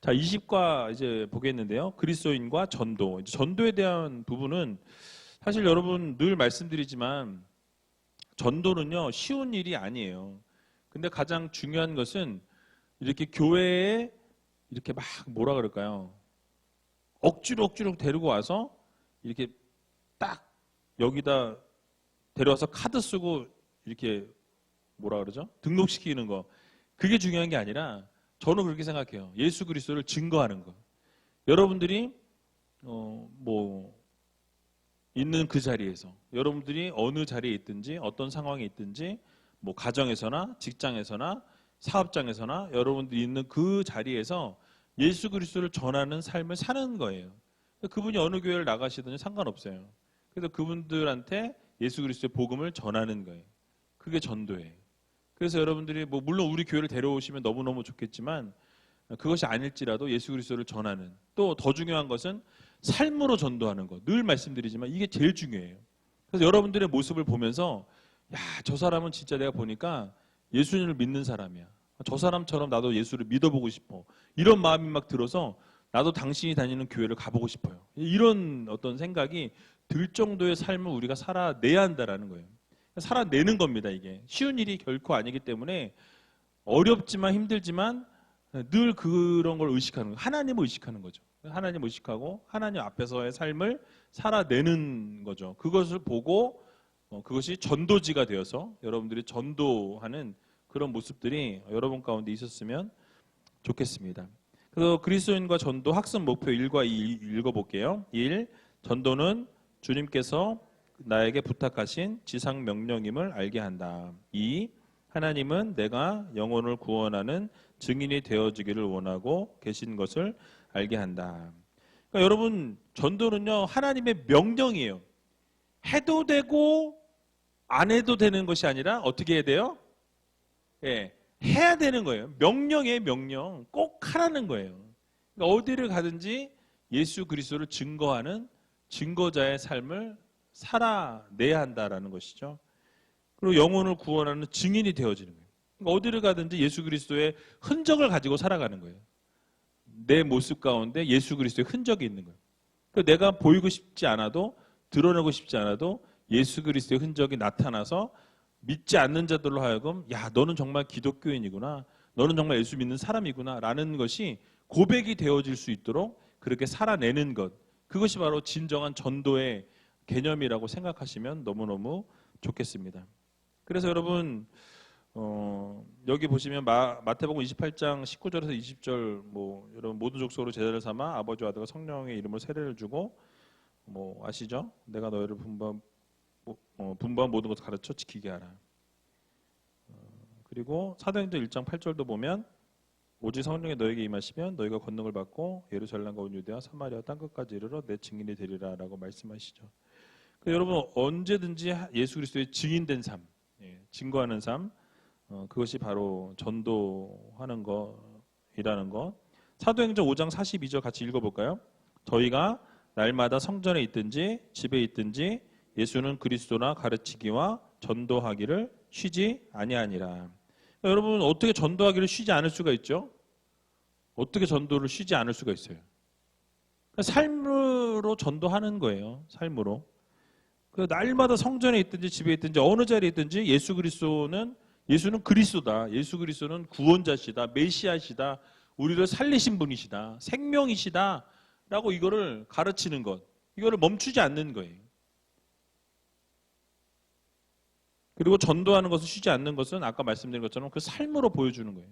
자, 20과 이제 보겠는데요. 그리스도인과 전도. 이제 전도에 대한 부분은 사실 여러분 늘 말씀드리지만 전도는요, 쉬운 일이 아니에요. 근데 가장 중요한 것은 이렇게 교회에 이렇게 막 뭐라 그럴까요? 억지로 데리고 와서 이렇게 딱 여기다 데려와서 카드 쓰고 이렇게 뭐라 그러죠? 등록시키는 거. 그게 중요한 게 아니라 저는 그렇게 생각해요. 예수 그리스도를 증거하는 거. 여러분들이 뭐 있는 그 자리에서 여러분들이 어느 자리에 있든지 어떤 상황에 있든지 뭐 가정에서나 직장에서나 사업장에서나 여러분들이 있는 그 자리에서 예수 그리스도를 전하는 삶을 사는 거예요. 그분이 어느 교회를 나가시든지 상관없어요. 그래서 그분들한테 예수 그리스도의 복음을 전하는 거예요. 그게 전도예요. 그래서 여러분들이 뭐 물론 우리 교회를 데려오시면 너무너무 좋겠지만 그것이 아닐지라도 예수 그리스도를 전하는, 또 더 중요한 것은 삶으로 전도하는 것. 늘 말씀드리지만 이게 제일 중요해요. 그래서 여러분들의 모습을 보면서 야, 저 사람은 진짜 내가 보니까 예수님을 믿는 사람이야. 저 사람처럼 나도 예수를 믿어보고 싶어. 이런 마음이 막 들어서 나도 당신이 다니는 교회를 가보고 싶어요. 이런 어떤 생각이 들 정도의 삶을 우리가 살아내야 한다라는 거예요. 살아내는 겁니다. 이게 쉬운 일이 결코 아니기 때문에 어렵지만 힘들지만 늘 그런 걸 의식하는 거예요. 하나님을 의식하는 거죠. 하나님을 의식하고 하나님 앞에서의 삶을 살아내는 거죠. 그것을 보고 그것이 전도지가 되어서 여러분들이 전도하는 그런 모습들이 여러분 가운데 있었으면 좋겠습니다. 그래서 그리스도인과 전도 학습 목표 1과 2 읽어볼게요. 1. 전도는 주님께서 나에게 부탁하신 지상 명령임을 알게 한다. 2. 하나님은 내가 영혼을 구원하는 증인이 되어지기를 원하고 계신 것을 알게 한다. 그러니까 여러분, 전도는요, 하나님의 명령이에요. 해도 되고 안 해도 되는 것이 아니라 어떻게 해야 돼요? 예, 해야 되는 거예요. 명령의 명령, 꼭 하라는 거예요. 그러니까 어디를 가든지 예수 그리스도를 증거하는 증거자의 삶을 살아내야 한다라는 것이죠. 그리고 영혼을 구원하는 증인이 되어지는 거예요. 그러니까 어디를 가든지 예수 그리스도의 흔적을 가지고 살아가는 거예요. 내 모습 가운데 예수 그리스도의 흔적이 있는 거예요. 그러니까 내가 보이고 싶지 않아도, 드러내고 싶지 않아도 예수 그리스도의 흔적이 나타나서 믿지 않는 자들로 하여금 야, 너는 정말 기독교인이구나, 너는 정말 예수 믿는 사람이구나 라는 것이 고백이 되어질 수 있도록 그렇게 살아내는 것, 그것이 바로 진정한 전도의 개념이라고 생각하시면 너무너무 좋겠습니다. 그래서 여러분 여기 보시면 마태복음 28장 19절에서 20절 뭐 여러분 모든 족속으로 제자를 삼아 아버지와 아들과 성령의 이름으로 세례를 주고 뭐 아시죠? 내가 너희를 분부한 모든 것을 가르쳐 지키게 하라. 그리고 사도행전 1장 8절도 보면 오직 성령이 너에게 임하시면 너희가 권능을 받고 예루살렘과 온 유대와 사마리아 땅끝까지 이르러 내 증인이 되리라라고 말씀하시죠. 여러분 언제든지 예수 그리스도의 증인된 삶, 증거하는 삶, 그것이 바로 전도하는 것이라는 것. 사도행전 5장 42절 같이 읽어볼까요? 저희가 날마다 성전에 있든지 집에 있든지 예수는 그리스도나 가르치기와 전도하기를 쉬지 아니하니라. 여러분 어떻게 전도하기를 쉬지 않을 수가 있죠? 어떻게 전도를 쉬지 않을 수가 있어요? 삶으로 전도하는 거예요. 삶으로. 날마다 성전에 있든지 집에 있든지 어느 자리에 있든지 예수는 그리스도다. 예수 그리스도는 구원자시다. 메시아시다. 우리를 살리신 분이시다. 생명이시다. 라고 이거를 가르치는 것. 이거를 멈추지 않는 거예요. 그리고 전도하는 것을 쉬지 않는 것은 아까 말씀드린 것처럼 그 삶으로 보여주는 거예요.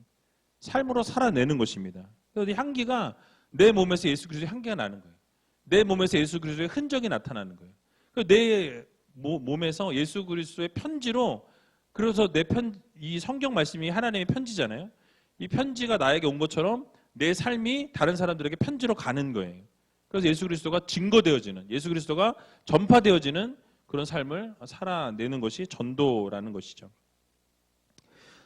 삶으로 살아내는 것입니다. 그래서 향기가 내 몸에서 예수 그리스도의 향기가 나는 거예요. 내 몸에서 예수 그리스도의 흔적이 나타나는 거예요. 내 몸에서 예수 그리스도의 편지로, 그래서 이 성경 말씀이 하나님의 편지잖아요. 이 편지가 나에게 온 것처럼 내 삶이 다른 사람들에게 편지로 가는 거예요. 그래서 예수 그리스도가 증거되어지는, 예수 그리스도가 전파되어지는 그런 삶을 살아내는 것이 전도라는 것이죠.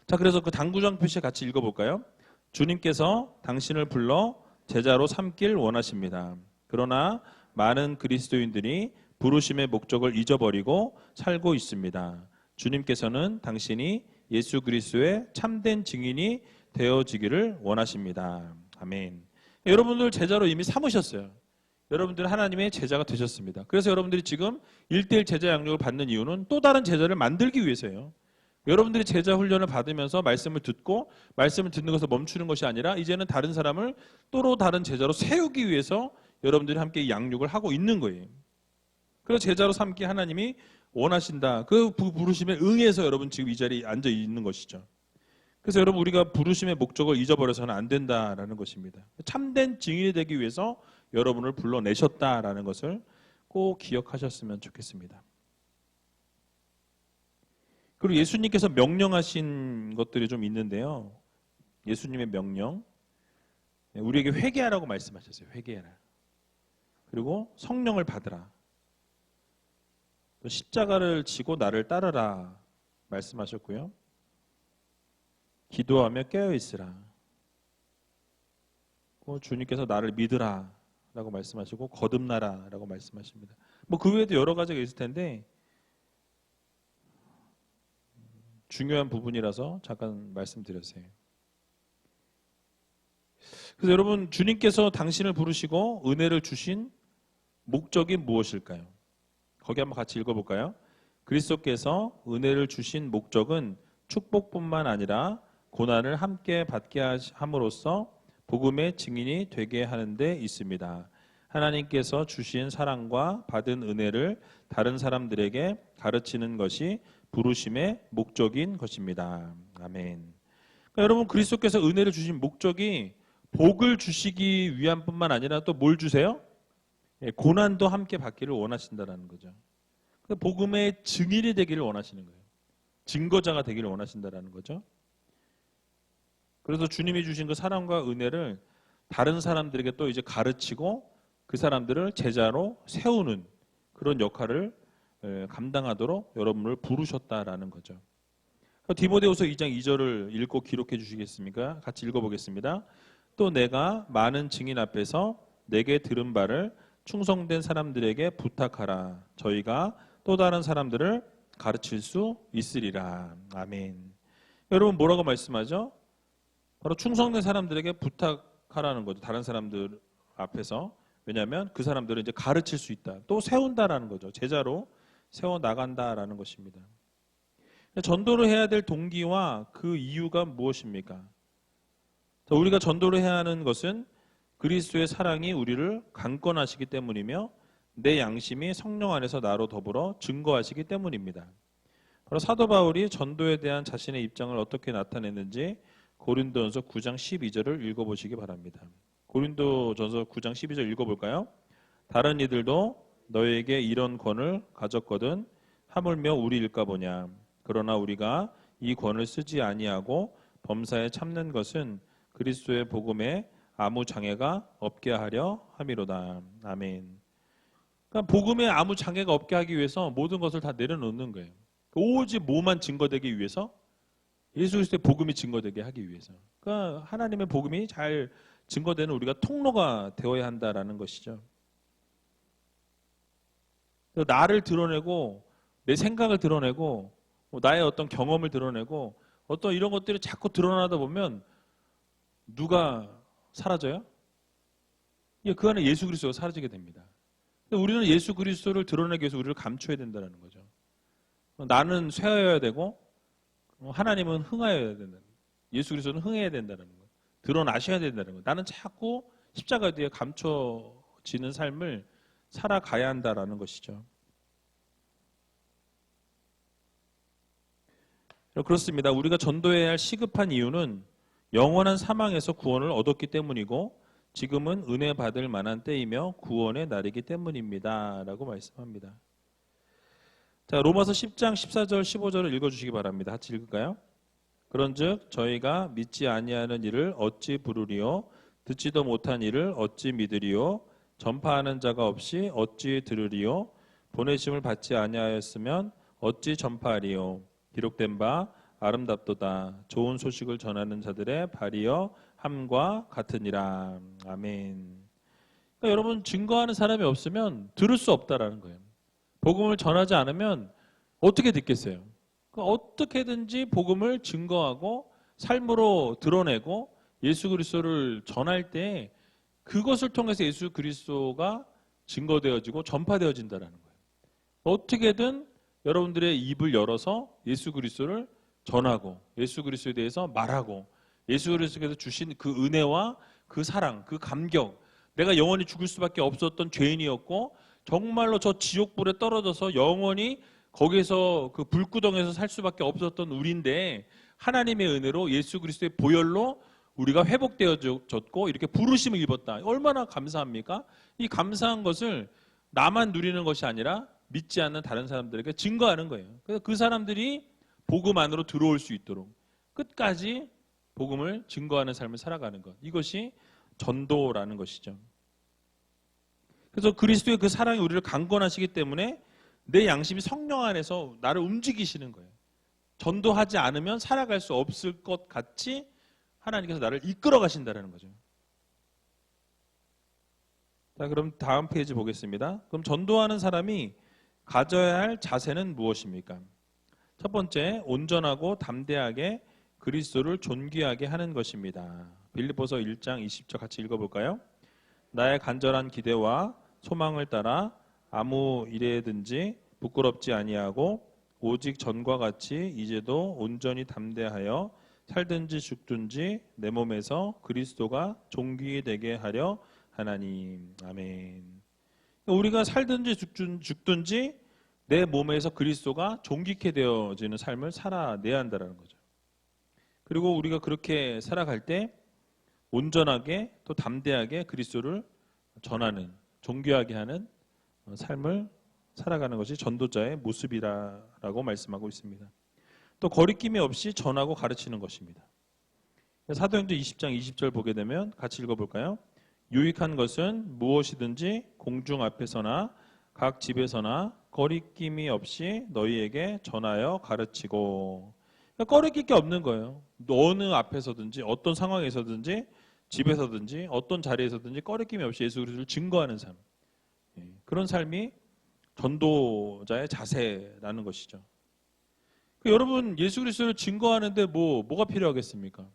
자, 그래서 그 당구장 표시 같이 읽어볼까요? 주님께서 당신을 불러 제자로 삼길 원하십니다. 그러나 많은 그리스도인들이 부르심의 목적을 잊어버리고 살고 있습니다. 주님께서는 당신이 예수 그리스도의 참된 증인이 되어지기를 원하십니다. 아멘. 여러분들 제자로 이미 삼으셨어요. 여러분들은 하나님의 제자가 되셨습니다. 그래서 여러분들이 지금 1:1 제자 양육을 받는 이유는 또 다른 제자를 만들기 위해서예요. 여러분들이 제자 훈련을 받으면서 말씀을 듣고 말씀을 듣는 것을 멈추는 것이 아니라 이제는 다른 사람을 또 다른 제자로 세우기 위해서 여러분들이 함께 양육을 하고 있는 거예요. 그래서 제자로 삼기 하나님이 원하신다. 그 부르심에 응해서 여러분 지금 이 자리에 앉아 있는 것이죠. 그래서 여러분 우리가 부르심의 목적을 잊어버려서는 안 된다라는 것입니다. 참된 증인이 되기 위해서 여러분을 불러내셨다라는 것을 꼭 기억하셨으면 좋겠습니다. 그리고 예수님께서 명령하신 것들이 좀 있는데요. 예수님의 명령, 우리에게 회개하라고 말씀하셨어요. 회개하라. 그리고 성령을 받으라. 또 십자가를 지고 나를 따르라 말씀하셨고요. 기도하며 깨어있으라. 주님께서 나를 믿으라 라고 말씀하시고 거듭나라 라고 말씀하십니다. 그 외에도 여러 가지가 있을 텐데 중요한 부분이라서 잠깐 말씀드렸어요. 그래서 여러분 주님께서 당신을 부르시고 은혜를 주신 목적이 무엇일까요? 거기 한번 같이 읽어볼까요? 그리스도께서 은혜를 주신 목적은 축복뿐만 아니라 고난을 함께 받게 함으로써 복음의 증인이 되게 하는 데 있습니다. 하나님께서 주신 사랑과 받은 은혜를 다른 사람들에게 가르치는 것이 부르심의 목적인 것입니다. 아멘. 그러니까 여러분 그리스도께서 은혜를 주신 목적이 복을 주시기 위한 뿐만 아니라 또 뭘 주세요? 고난도 함께 받기를 원하신다는 거죠. 복음의 증인이 되기를 원하시는 거예요. 증거자가 되기를 원하신다는 거죠. 그래서 주님이 주신 그 사랑과 은혜를 다른 사람들에게 또 이제 가르치고 그 사람들을 제자로 세우는 그런 역할을 감당하도록 여러분을 부르셨다라는 거죠. 디모데후서 2장 2절을 읽고 기록해 주시겠습니까? 같이 읽어보겠습니다. 또 내가 많은 증인 앞에서 내게 들은 바를 충성된 사람들에게 부탁하라. 저희가 또 다른 사람들을 가르칠 수 있으리라. 아멘. 여러분 뭐라고 말씀하죠? 바로 충성된 사람들에게 부탁하라는 거죠. 다른 사람들 앞에서. 왜냐하면 그 사람들을 이제 가르칠 수 있다. 또 세운다라는 거죠. 제자로 세워나간다라는 것입니다. 전도를 해야 될 동기와 그 이유가 무엇입니까? 우리가 전도를 해야 하는 것은 그리스도의 사랑이 우리를 강권하시기 때문이며 내 양심이 성령 안에서 나로 더불어 증거하시기 때문입니다. 바로 사도 바울이 전도에 대한 자신의 입장을 어떻게 나타냈는지 고린도전서 9장 12절을 읽어보시기 바랍니다. 고린도전서 9장 12절 읽어볼까요? 다른 이들도 너에게 이런 권을 가졌거든 하물며 우리일까 보냐. 그러나 우리가 이 권을 쓰지 아니하고 범사에 참는 것은 그리스도의 복음에 아무 장애가 없게 하려 함이로다. 아멘. 그러니까 복음에 아무 장애가 없게 하기 위해서 모든 것을 다 내려놓는 거예요. 오직 뭐만 증거되기 위해서? 예수 그리스도의 복음이 증거되게 하기 위해서. 그러니까 하나님의 복음이 잘 증거되는 우리가 통로가 되어야 한다라는 것이죠. 나를 드러내고 내 생각을 드러내고 나의 어떤 경험을 드러내고 어떤 이런 것들이 자꾸 드러나다 보면 누가 사라져요? 그 안에 예수 그리스도가 사라지게 됩니다. 우리는 예수 그리스도를 드러내기 위해서 우리를 감춰야 된다는 거죠. 나는 쇠하여야 되고 하나님은 흥하여야 된다는 거예요. 예수 그리스도는 흥해야 된다는 거예요. 드러나셔야 된다는 거예요. 나는 자꾸 십자가 뒤에 감춰지는 삶을 살아가야 한다라는 것이죠. 그렇습니다. 우리가 전도해야 할 시급한 이유는 영원한 사망에서 구원을 얻었기 때문이고 지금은 은혜 받을 만한 때이며 구원의 날이기 때문입니다. 라고 말씀합니다. 자, 로마서 10장 14절 15절을 읽어주시기 바랍니다. 같이 읽을까요? 그런즉 저희가 믿지 아니하는 일을 어찌 부르리요? 듣지도 못한 일을 어찌 믿으리요? 전파하는 자가 없이 어찌 들으리요? 보내심을 받지 아니하였으면 어찌 전파하리요? 기록된 바 아름답도다. 좋은 소식을 전하는 자들의 발이여 함과 같으니라. 아멘. 그러니까 여러분 증거하는 사람이 없으면 들을 수 없다라는 거예요. 복음을 전하지 않으면 어떻게 듣겠어요? 그러니까 어떻게든지 복음을 증거하고 삶으로 드러내고 예수 그리스도를 전할 때 그것을 통해서 예수 그리스도가 증거되어지고 전파되어진다라는 거예요. 어떻게든 여러분들의 입을 열어서 예수 그리스도를 전하고 예수 그리스도에 대해서 말하고 예수 그리스도께서 주신 그 은혜와 그 사랑, 그 감격, 내가 영원히 죽을 수밖에 없었던 죄인이었고 정말로 저 지옥불에 떨어져서 영원히 거기서 그 불구덩에서 살 수밖에 없었던 우리인데 하나님의 은혜로 예수 그리스도의 보혈로 우리가 회복되어졌고 이렇게 부르심을 입었다. 얼마나 감사합니까? 이 감사한 것을 나만 누리는 것이 아니라 믿지 않는 다른 사람들에게 증거하는 거예요. 그래서 그 사람들이 복음 안으로 들어올 수 있도록 끝까지 복음을 증거하는 삶을 살아가는 것. 이것이 전도라는 것이죠. 그래서 그리스도의 그 사랑이 우리를 강권하시기 때문에 내 양심이 성령 안에서 나를 움직이시는 거예요. 전도하지 않으면 살아갈 수 없을 것 같이 하나님께서 나를 이끌어 가신다는 거죠. 자, 그럼 다음 페이지 보겠습니다. 그럼 전도하는 사람이 가져야 할 자세는 무엇입니까? 첫 번째, 온전하고 담대하게 그리스도를 존귀하게 하는 것입니다. 빌립보서 1장 20절 같이 읽어볼까요? 나의 간절한 기대와 소망을 따라 아무 일에든지 부끄럽지 아니하고 오직 전과 같이 이제도 온전히 담대하여 살든지 죽든지 내 몸에서 그리스도가 존귀되게 하려 하나님. 아멘. 우리가 살든지 죽든지 내 몸에서 그리스도가 존귀케 되어지는 삶을 살아내야 한다는 거죠. 그리고 우리가 그렇게 살아갈 때 온전하게 또 담대하게 그리스도를 전하는 존귀하게 하는 삶을 살아가는 것이 전도자의 모습이라고 말씀하고 있습니다. 또 거리낌이 없이 전하고 가르치는 것입니다. 사도행전 20장 20절 보게 되면 같이 읽어볼까요? 유익한 것은 무엇이든지 공중 앞에서나 각 집에서나 거리낌이 없이 너희에게 전하여 가르치고. 그러니까 거리낄 게 없는 거예요. 어느 앞에서든지 어떤 상황에서든지 집에서든지 어떤 자리에서든지 거리낌이 없이 예수 그리스도를 증거하는 삶. 그런 삶이 전도자의 자세라는 것이죠. 여러분 예수 그리스도를 증거하는데 뭐가 필요하겠습니까?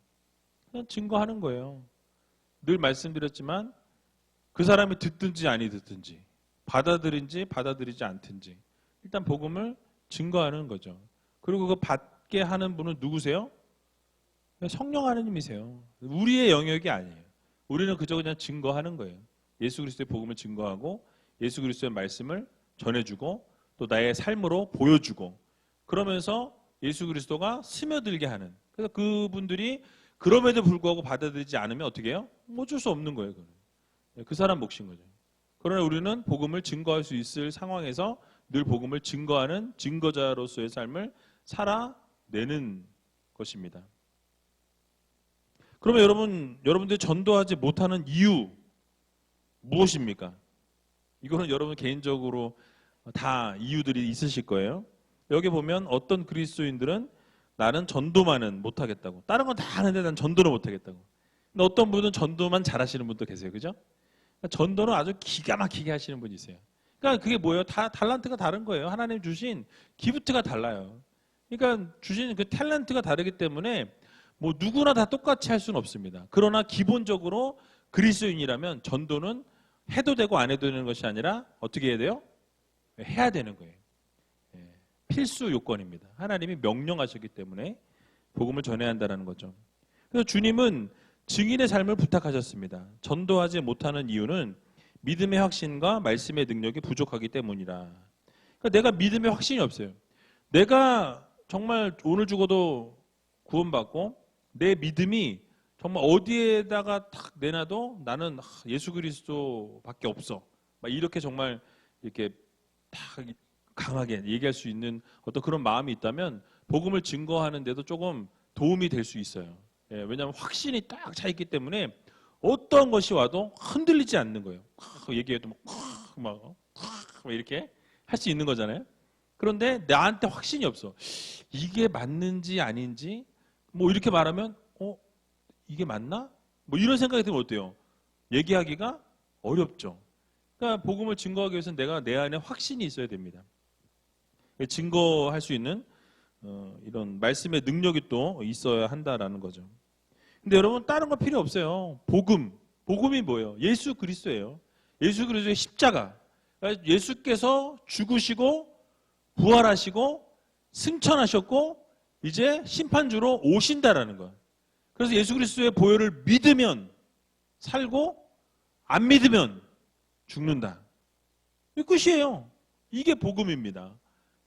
그냥 증거하는 거예요. 늘 말씀드렸지만 그 사람이 듣든지 아니 듣든지 받아들인지 받아들이지 않든지 일단 복음을 증거하는 거죠. 그리고 그 받게 하는 분은 누구세요? 성령 하나님이세요. 우리의 영역이 아니에요. 우리는 그냥 증거하는 거예요. 예수 그리스도의 복음을 증거하고 예수 그리스도의 말씀을 전해주고 또 나의 삶으로 보여주고 그러면서 예수 그리스도가 스며들게 하는. 그래서 그분들이 그럼에도 불구하고 받아들이지 않으면 어떻게 해요? 어쩔 수 없는 거예요. 그 사람 몫인 거죠. 그러나 우리는 복음을 증거할 수 있을 상황에서 늘 복음을 증거하는 증거자로서의 삶을 살아내는 것입니다. 그러면 여러분들이 전도하지 못하는 이유 무엇입니까? 이거는 여러분 개인적으로 다 이유들이 있으실 거예요. 여기 보면 어떤 그리스도인들은 나는 전도만은 못하겠다고. 다른 건 다 하는데 난 전도를 못하겠다고. 근데 어떤 분은 전도만 잘하시는 분도 계세요. 그죠? 전도는 아주 기가 막히게 하시는 분이 있어요. 그러니까 그게 뭐예요? 다 탤런트가 다른 거예요. 하나님 주신 기프트가 달라요. 그러니까 주신 그 탤런트가 다르기 때문에 뭐 누구나 다 똑같이 할 수는 없습니다. 그러나 기본적으로 그리스도인이라면 전도는 해도 되고 안 해도 되는 것이 아니라 어떻게 해야 돼요? 해야 되는 거예요. 필수 요건입니다. 하나님이 명령하셨기 때문에 복음을 전해야 한다는 거죠. 그래서 주님은 증인의 삶을 부탁하셨습니다. 전도하지 못하는 이유는 믿음의 확신과 말씀의 능력이 부족하기 때문이라. 그러니까 내가 믿음의 확신이 없어요. 내가 정말 오늘 죽어도 구원받고 내 믿음이 정말 어디에다가 탁 내놔도 나는 예수 그리스도밖에 없어. 막 이렇게 정말 이렇게 딱 강하게 얘기할 수 있는 어떤 그런 마음이 있다면 복음을 증거하는데도 조금 도움이 될 수 있어요. 왜냐하면 확신이 딱 차 있기 때문에 어떤 것이 와도 흔들리지 않는 거예요. 얘기해도 막 이렇게 할 수 있는 거잖아요. 그런데 나한테 확신이 없어. 이게 맞는지 아닌지 뭐 이렇게 말하면 이게 맞나? 뭐 이런 생각이 들면 어때요? 얘기하기가 어렵죠. 그러니까 복음을 증거하기 위해서는 내가 내 안에 확신이 있어야 됩니다. 증거할 수 있는 이런 말씀의 능력이 또 있어야 한다라는 거죠. 근데 여러분 다른 거 필요 없어요. 복음. 복음이 뭐예요? 예수 그리스도예요. 예수 그리스도의 십자가. 그러니까 예수께서 죽으시고 부활하시고 승천하셨고 이제 심판주로 오신다라는 거예요. 그래서 예수 그리스도의 보혈을 믿으면 살고 안 믿으면 죽는다. 이 끝이에요. 이게 복음입니다.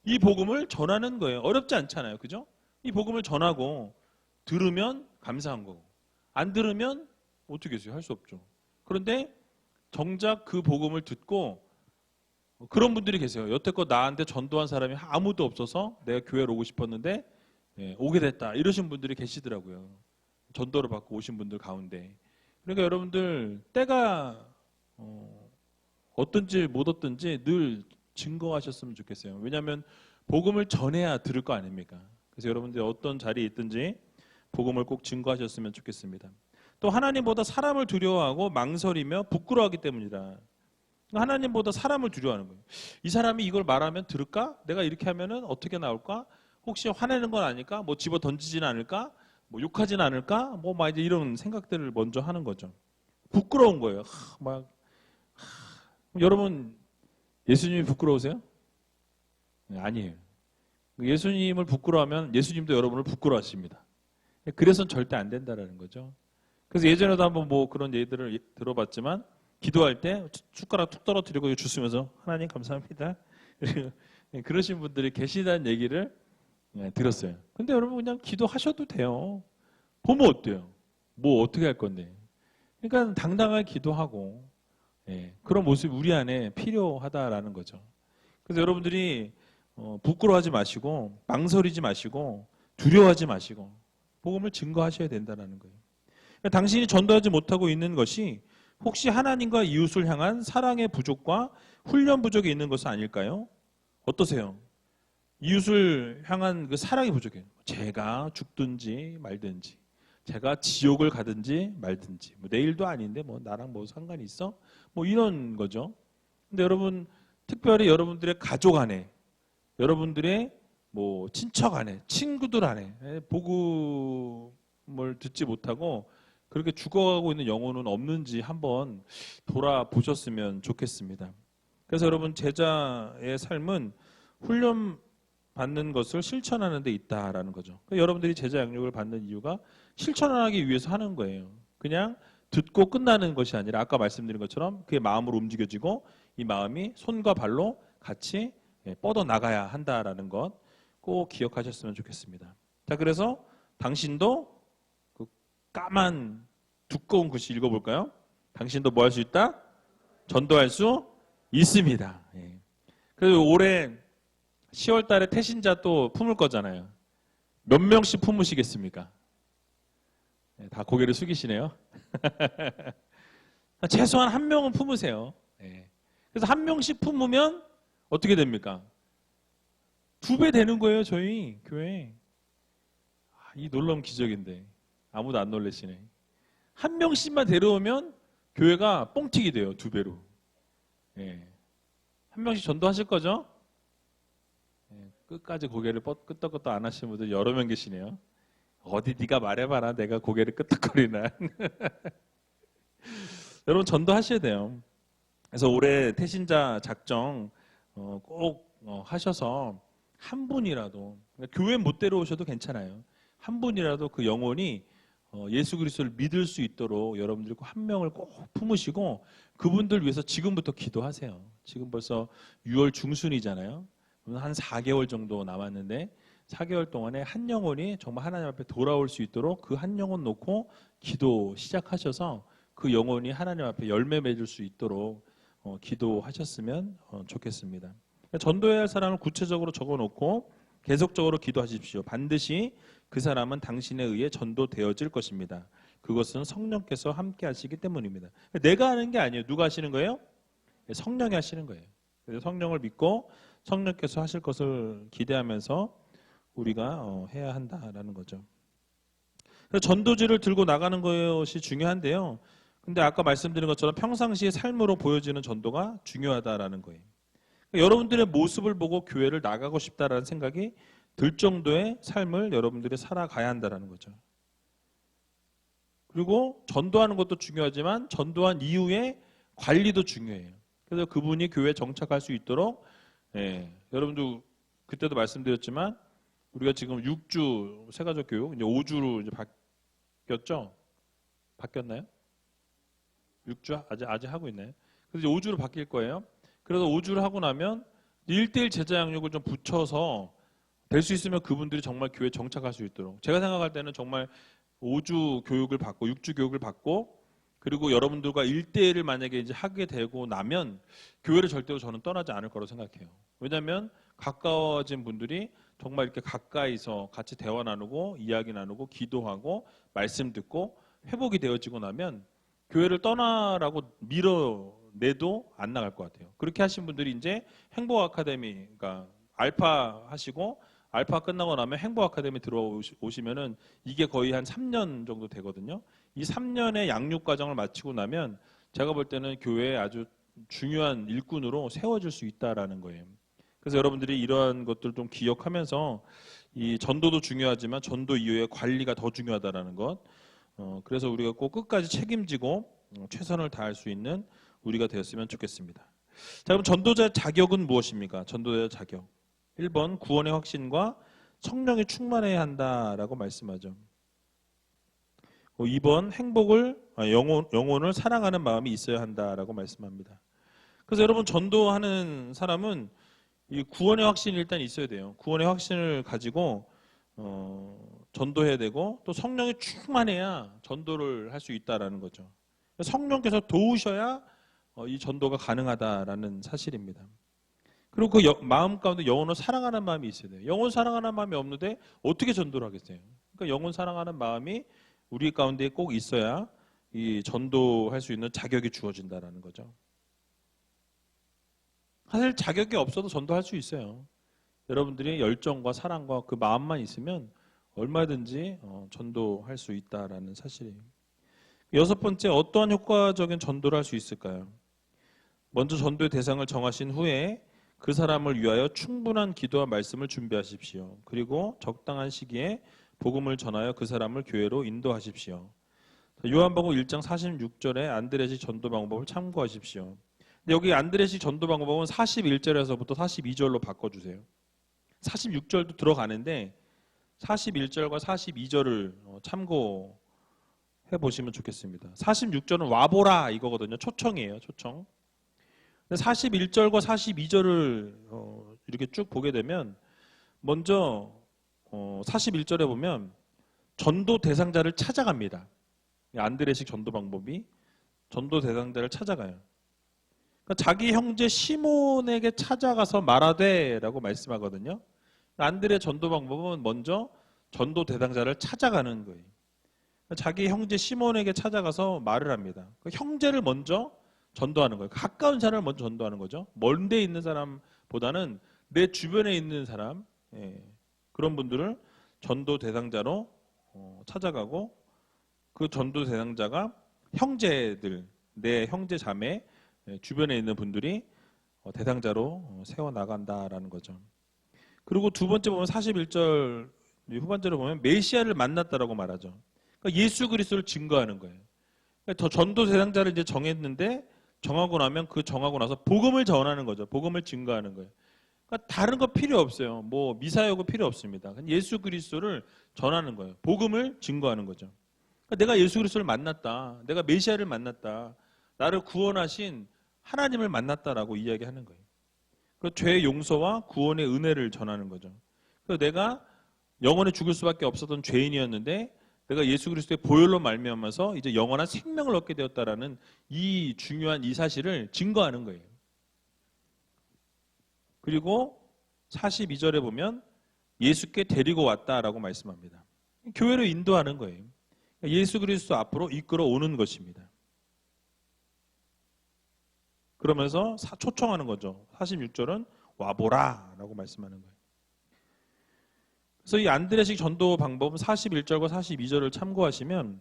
이 복음을 전하는 거예요. 어렵지 않잖아요. 그죠? 이 복음을 전하고 들으면 감사한 거고 안 들으면 어떻게 했어요? 할 수 없죠. 그런데 정작 그 복음을 듣고 그런 분들이 계세요. 여태껏 나한테 전도한 사람이 아무도 없어서 내가 교회로 오고 싶었는데 오게 됐다. 이러신 분들이 계시더라고요. 전도를 받고 오신 분들 가운데. 그러니까 여러분들 때가 어떤지 못 어떤지 늘 증거하셨으면 좋겠어요. 왜냐하면 복음을 전해야 들을 거 아닙니까? 그래서 여러분들 어떤 자리에 있든지 복음을 꼭 증거하셨으면 좋겠습니다. 또 하나님보다 사람을 두려워하고 망설이며 부끄러워하기 때문이다. 하나님보다 사람을 두려워하는 거예요. 이 사람이 이걸 말하면 들을까? 내가 이렇게 하면은 어떻게 나올까? 혹시 화내는 건 아닐까? 뭐 집어 던지진 않을까? 뭐 욕하진 않을까? 뭐 막 이제 이런 생각들을 먼저 하는 거죠. 부끄러운 거예요. 여러분 예수님이 부끄러우세요? 아니에요. 예수님을 부끄러워하면 예수님도 여러분을 부끄러워하십니다. 그래서는 절대 안 된다라는 거죠. 그래서 예전에도 한번 뭐 그런 얘기들을 들어봤지만 기도할 때 숟가락 툭 떨어뜨리고 주스면서 하나님 감사합니다. 그러신 분들이 계시다는 얘기를 들었어요. 근데 여러분 그냥 기도하셔도 돼요. 보면 어때요? 뭐 어떻게 할 건데? 그러니까 당당하게 기도하고 그런 모습이 우리 안에 필요하다라는 거죠. 그래서 여러분들이 부끄러워하지 마시고 망설이지 마시고 두려워하지 마시고 복음을 증거하셔야 된다는 거예요. 그러니까 당신이 전도하지 못하고 있는 것이 혹시 하나님과 이웃을 향한 사랑의 부족과 훈련 부족이 있는 것은 아닐까요? 어떠세요? 이웃을 향한 그 사랑이 부족해요. 제가 죽든지 말든지, 제가 지옥을 가든지 말든지, 뭐 내일도 아닌데 뭐 나랑 뭐 상관이 있어? 뭐 이런 거죠. 근데 여러분 특별히 여러분들의 가족 안에, 여러분들의 뭐 친척 안에, 친구들 안에 복음을 듣지 못하고 그렇게 죽어가고 있는 영혼은 없는지 한번 돌아보셨으면 좋겠습니다. 그래서 여러분 제자의 삶은 훈련 받는 것을 실천하는 데 있다라는 거죠. 그러니까 여러분들이 제자 양육을 받는 이유가 실천하기 위해서 하는 거예요. 그냥 듣고 끝나는 것이 아니라 아까 말씀드린 것처럼 그의 마음으로 움직여지고 이 마음이 손과 발로 같이 뻗어 나가야 한다라는 것 꼭 기억하셨으면 좋겠습니다. 자, 그래서 당신도 그 까만 두꺼운 글씨 읽어볼까요? 당신도 뭐 할 수 있다? 전도할 수 있습니다. 그래서 올해 10월 달에 태신자 또 품을 거잖아요. 몇 명씩 품으시겠습니까? 다 고개를 숙이시네요. 최소한 한 명은 품으세요. 그래서 한 명씩 품으면 어떻게 됩니까? 2배 되는 거예요, 저희 교회. 이 놀라운 기적인데 아무도 안 놀래시네. 한 명씩만 데려오면 교회가 뻥튀기 돼요, 2배로. 한 명씩 전도하실 거죠? 끝까지 고개를 끄덕끄덕 안 하시는 분들 여러 명 계시네요. 어디 네가 말해봐라, 내가 고개를 끄덕거리나. 여러분 전도하셔야 돼요. 그래서 올해 태신자 작정 꼭 하셔서 한 분이라도, 그러니까 교회 못 데려오셔도 괜찮아요. 한 분이라도 그 영혼이 예수 그리스도를 믿을 수 있도록 여러분들이 한 명을 꼭 품으시고 그분들 위해서 지금부터 기도하세요. 지금 벌써 6월 중순이잖아요. 한 4개월 정도 남았는데 4개월 동안에 한 영혼이 정말 하나님 앞에 돌아올 수 있도록 그 한 영혼 놓고 기도 시작하셔서 그 영혼이 하나님 앞에 열매 맺을 수 있도록 기도하셨으면 좋겠습니다. 전도해야 할 사람을 구체적으로 적어놓고 계속적으로 기도하십시오. 반드시 그 사람은 당신에 의해 전도되어질 것입니다. 그것은 성령께서 함께 하시기 때문입니다. 내가 하는 게 아니에요. 누가 하시는 거예요? 성령이 하시는 거예요. 그래서 성령을 믿고 성령께서 하실 것을 기대하면서 우리가 해야 한다라는 거죠. 그래서 전도지를 들고 나가는 것이 중요한데요. 근데 아까 말씀드린 것처럼 평상시의 삶으로 보여지는 전도가 중요하다라는 거예요. 여러분들의 모습을 보고 교회를 나가고 싶다라는 생각이 들 정도의 삶을 여러분들이 살아가야 한다는 거죠. 그리고 전도하는 것도 중요하지만 전도한 이후에 관리도 중요해요. 그래서 그분이 교회에 정착할 수 있도록 여러분도 그때도 말씀드렸지만 우리가 지금 6주 새가족 교육 이제 5주로 이제 바뀌었죠? 바뀌었나요? 6주 아직 하고 있나요? 그래서 이제 5주로 바뀔 거예요. 그래서 5주를 하고 나면 1대1 제자 양육을 좀 붙여서 될 수 있으면 그분들이 정말 교회에 정착할 수 있도록 제가 생각할 때는 정말 5주 교육을 받고 6주 교육을 받고 그리고 여러분들과 1대1을 만약에 이제 하게 되고 나면 교회를 절대로 저는 떠나지 않을 거라고 생각해요. 왜냐하면 가까워진 분들이 정말 이렇게 가까이서 같이 대화 나누고 이야기 나누고 기도하고 말씀 듣고 회복이 되어지고 나면 교회를 떠나라고 밀어내도 안 나갈 것 같아요. 그렇게 하신 분들이 이제 행복 아카데미, 그러니까 알파 하시고 알파 끝나고 나면 행복 아카데미 들어오시면은 이게 거의 한 3년 정도 되거든요. 이 3년의 양육 과정을 마치고 나면 제가 볼 때는 교회에 아주 중요한 일꾼으로 세워질 수 있다라는 거예요. 그래서 여러분들이 이러한 것들 좀 기억하면서 이 전도도 중요하지만 전도 이후의 관리가 더 중요하다라는 것. 그래서 우리가 꼭 끝까지 책임지고 최선을 다할 수 있는 우리가 되었으면 좋겠습니다. 자, 그럼 전도자 자격은 무엇입니까? 전도자 자격. 1번 구원의 확신과 성령이 충만해야 한다라고 말씀하죠. 2번 영혼을 사랑하는 마음이 있어야 한다라고 말씀합니다. 그래서 여러분 전도하는 사람은 이 구원의 확신이 일단 있어야 돼요. 구원의 확신을 가지고 전도해야 되고 또 성령이 충만해야 전도를 할 수 있다라는 거죠. 성령께서 도우셔야 이 전도가 가능하다라는 사실입니다. 그리고 그 마음 가운데 영혼을 사랑하는 마음이 있어야 돼요. 영혼 사랑하는 마음이 없는데 어떻게 전도를 하겠어요? 그러니까 영혼 사랑하는 마음이 우리 가운데 꼭 있어야 이 전도할 수 있는 자격이 주어진다라는 거죠. 사실 자격이 없어도 전도할 수 있어요. 여러분들이 열정과 사랑과 그 마음만 있으면 얼마든지 전도할 수 있다라는 사실이에요. 6번째, 어떠한 효과적인 전도를 할 수 있을까요? 먼저 전도의 대상을 정하신 후에 그 사람을 위하여 충분한 기도와 말씀을 준비하십시오. 그리고 적당한 시기에 복음을 전하여 그 사람을 교회로 인도하십시오. 요한복음 1장 46절에 안드레식 전도 방법을 참고하십시오. 근데 여기 안드레식 전도 방법은 41절에서부터 42절로 바꿔주세요. 46절도 들어가는데 41절과 42절을 참고해 보시면 좋겠습니다. 46절은 와보라 이거거든요. 초청이에요. 초청. 41절과 42절을 이렇게 쭉 보게 되면 먼저 41절에 보면 전도 대상자를 찾아갑니다. 안드레식 전도 방법이 전도 대상자를 찾아가요. 그러니까 자기 형제 시몬에게 찾아가서 말하되라고 말씀하거든요. 안드레 전도 방법은 먼저 전도 대상자를 찾아가는 거예요. 자기 형제 시몬에게 찾아가서 말을 합니다. 형제를 먼저 전도하는 거예요. 가까운 사람을 먼저 전도하는 거죠. 먼 데 있는 사람보다는 내 주변에 있는 사람, 그런 분들을 전도 대상자로 찾아가고 그 전도 대상자가 형제들, 내 형제 자매 주변에 있는 분들이 대상자로 세워나간다라는 거죠. 그리고 두 번째 보면 41절 후반절을 보면 메시아를 만났다라고 말하죠. 그러니까 예수 그리스도를 증거하는 거예요. 그러니까 전도 대상자를 이제 정했는데 정하고 나면 그 정하고 나서 복음을 전하는 거죠. 복음을 증거하는 거예요. 그러니까 다른 거 필요 없어요. 뭐 미사여구 필요 없습니다. 예수 그리스도를 전하는 거예요. 복음을 증거하는 거죠. 그러니까 내가 예수 그리스도를 만났다. 내가 메시아를 만났다. 나를 구원하신 하나님을 만났다라고 이야기하는 거예요. 그 죄의 용서와 구원의 은혜를 전하는 거죠. 그래서 내가 영원히 죽을 수밖에 없었던 죄인이었는데 내가 예수 그리스도의 보혈로 말미암아서 이제 영원한 생명을 얻게 되었다라는 이 중요한 이 사실을 증거하는 거예요. 그리고 42절에 보면 예수께 데리고 왔다라고 말씀합니다. 교회로 인도하는 거예요. 예수 그리스도 앞으로 이끌어 오는 것입니다. 그러면서 초청하는 거죠. 46절은 와보라라고 말씀하는 거예요. 그래서 이 안드레식 전도 방법은 41절과 42절을 참고하시면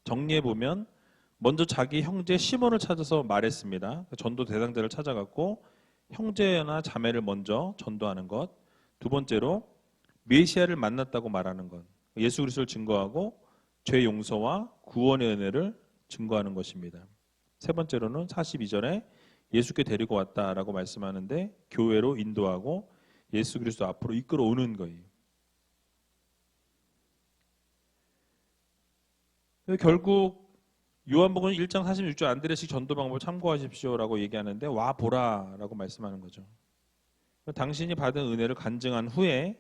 정리해 보면 먼저 자기 형제 시몬을 찾아서 말했습니다. 전도 대상자를 찾아갔고 형제나 자매를 먼저 전도하는 것. 두 번째로 메시아를 만났다고 말하는 것. 예수 그리스도를 증거하고 죄 용서와 구원의 은혜를 증거하는 것입니다. 세 번째로는 42절에 예수께 데리고 왔다라고 말씀하는데 교회로 인도하고 예수 그리스도 앞으로 이끌어오는 거예요. 결국 요한복음 1장 46절 안드레식 전도 방법을 참고하십시오라고 얘기하는데 와 보라라고 말씀하는 거죠. 당신이 받은 은혜를 간증한 후에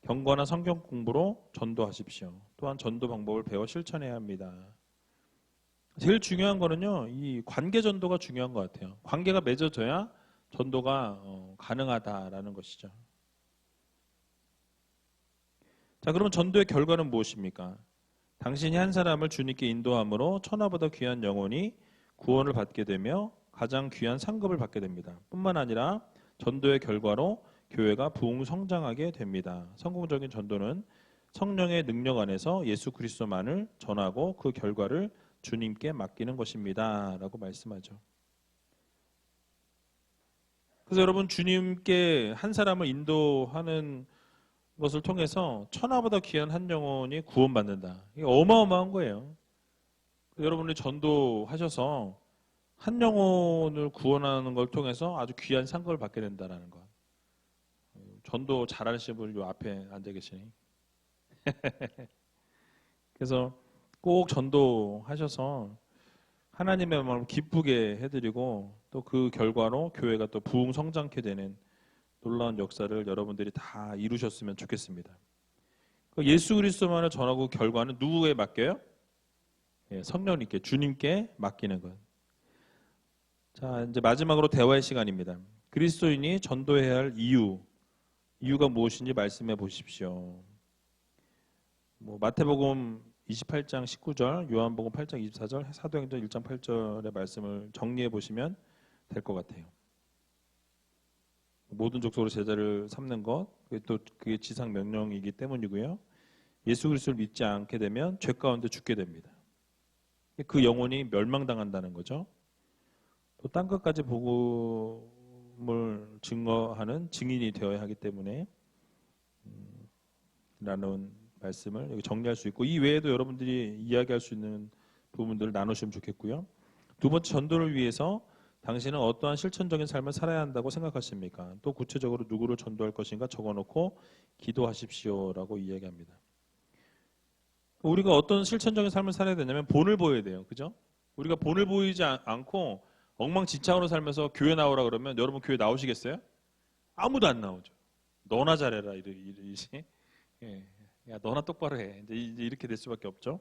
경건한 성경 공부로 전도하십시오. 또한 전도 방법을 배워 실천해야 합니다. 제일 중요한 거는요, 이 관계 전도가 중요한 것 같아요. 관계가 맺어져야 전도가 가능하다라는 것이죠. 자, 그러면 전도의 결과는 무엇입니까? 당신이 한 사람을 주님께 인도함으로 천하보다 귀한 영혼이 구원을 받게 되며 가장 귀한 상급을 받게 됩니다. 뿐만 아니라 전도의 결과로 교회가 부흥 성장하게 됩니다. 성공적인 전도는 성령의 능력 안에서 예수 그리스도만을 전하고 그 결과를 주님께 맡기는 것입니다. 라고 말씀하죠. 그래서 여러분 주님께 한 사람을 인도하는 것을 통해서 천하보다 귀한 한 영혼이 구원받는다. 이게 어마어마한 거예요. 여러분이 전도하셔서 한 영혼을 구원하는 걸 통해서 아주 귀한 상급을 받게 된다는 것. 전도 잘하시는 분이 요 앞에 앉아 계시니. 그래서 꼭 전도하셔서 하나님의 마음을 기쁘게 해드리고 또 그 결과로 교회가 또 부흥 성장케 되는 놀라운 역사를 여러분들이 다 이루셨으면 좋겠습니다. 예수 그리스도만을 전하고 결과는 누구에 맡겨요? 성령님께, 주님께 맡기는 것. 자, 이제 마지막으로 대화의 시간입니다. 그리스도인이 전도해야 할 이유가 무엇인지 말씀해 보십시오. 마태복음 28장 19절, 요한복음 8장 24절, 사도행전 1장 8절의 말씀을 정리해 보시면 될 것 같아요. 모든 족속으로 제자를 삼는 것, 그게 지상 명령이기 때문이고요. 예수 그리스도를 믿지 않게 되면 죄 가운데 죽게 됩니다. 그 영혼이 멸망당한다는 거죠. 또 땅 끝까지 복음을 증거하는 증인이 되어야 하기 때문에 라는 말씀을 여기 정리할 수 있고, 이 외에도 여러분들이 이야기할 수 있는 부분들을 나누시면 좋겠고요. 두 번째, 전도를 위해서 당신은 어떠한 실천적인 삶을 살아야 한다고 생각하십니까? 또 구체적으로 누구를 전도할 것인가 적어놓고 기도하십시오라고 이야기합니다. 우리가 어떤 실천적인 삶을 살아야 되냐면 본을 보여야 돼요. 그죠? 우리가 본을 보이지 않고 엉망진창으로 살면서 교회 나오라 그러면 여러분 교회 나오시겠어요? 아무도 안 나오죠. 너나 잘해라 이러시. 예. 야 너나 똑바로 해. 이제 이렇게 될 수밖에 없죠.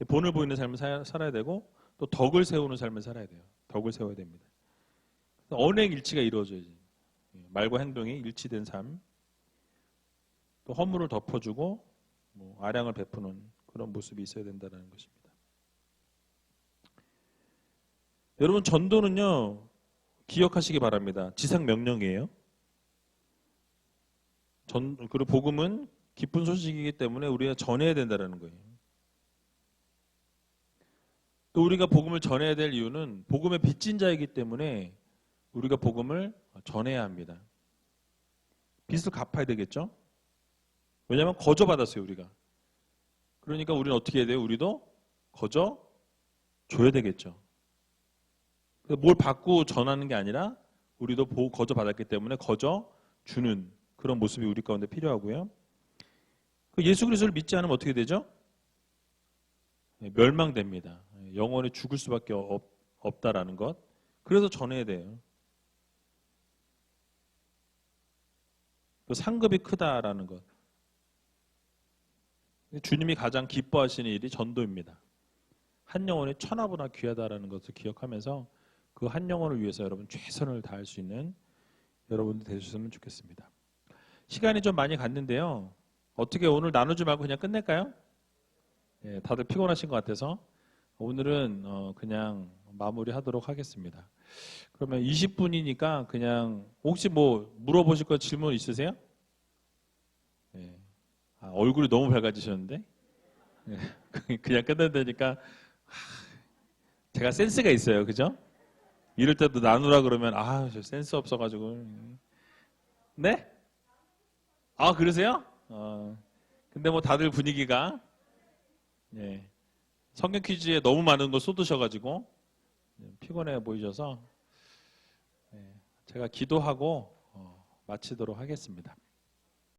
본을 보이는 삶을 살아야 되고 또 덕을 세우는 삶을 살아야 돼요. 덕을 세워야 됩니다. 언행일치가 이루어져야지. 말과 행동이 일치된 삶. 또 허물을 덮어주고 아량을 베푸는 그런 모습이 있어야 된다는 것입니다. 여러분 전도는요 기억하시기 바랍니다. 지상 명령이에요. 그리고 복음은 기쁜 소식이기 때문에 우리가 전해야 된다는 거예요. 또 우리가 복음을 전해야 될 이유는 복음의 빚진 자이기 때문에 우리가 복음을 전해야 합니다. 빚을 갚아야 되겠죠? 왜냐하면 거저 받았어요 우리가. 그러니까 우리는 어떻게 해야 돼요? 우리도 거저 줘야 되겠죠. 뭘 받고 전하는 게 아니라 우리도 거저 받았기 때문에 거저 주는 그런 모습이 우리 가운데 필요하고요. 예수 그리스도를 믿지 않으면 어떻게 되죠? 멸망됩니다. 영원히 죽을 수밖에 없다라는 것. 그래서 전해야 돼요. 또 상급이 크다라는 것. 주님이 가장 기뻐하시는 일이 전도입니다. 한 영혼이 천하보다 귀하다라는 것을 기억하면서 그 한 영혼을 위해서 여러분 최선을 다할 수 있는 여러분들 되셨으면 좋겠습니다. 시간이 좀 많이 갔는데요. 어떻게 오늘 나누지 말고 그냥 끝낼까요? 예, 다들 피곤하신 것 같아서 오늘은 그냥 마무리하도록 하겠습니다. 그러면 20분이니까 그냥 혹시 물어보실 거 질문 있으세요? 예. 얼굴이 너무 밝아지셨는데 예. 그냥 끝낸다니까 제가 센스가 있어요, 그죠? 이럴 때도 나누라 그러면 저 센스 없어가지고 네? 그러세요? 근데 다들 분위기가 예. 성경 퀴즈에 너무 많은 걸 쏟으셔가지고 피곤해 보이셔서 제가 기도하고 마치도록 하겠습니다.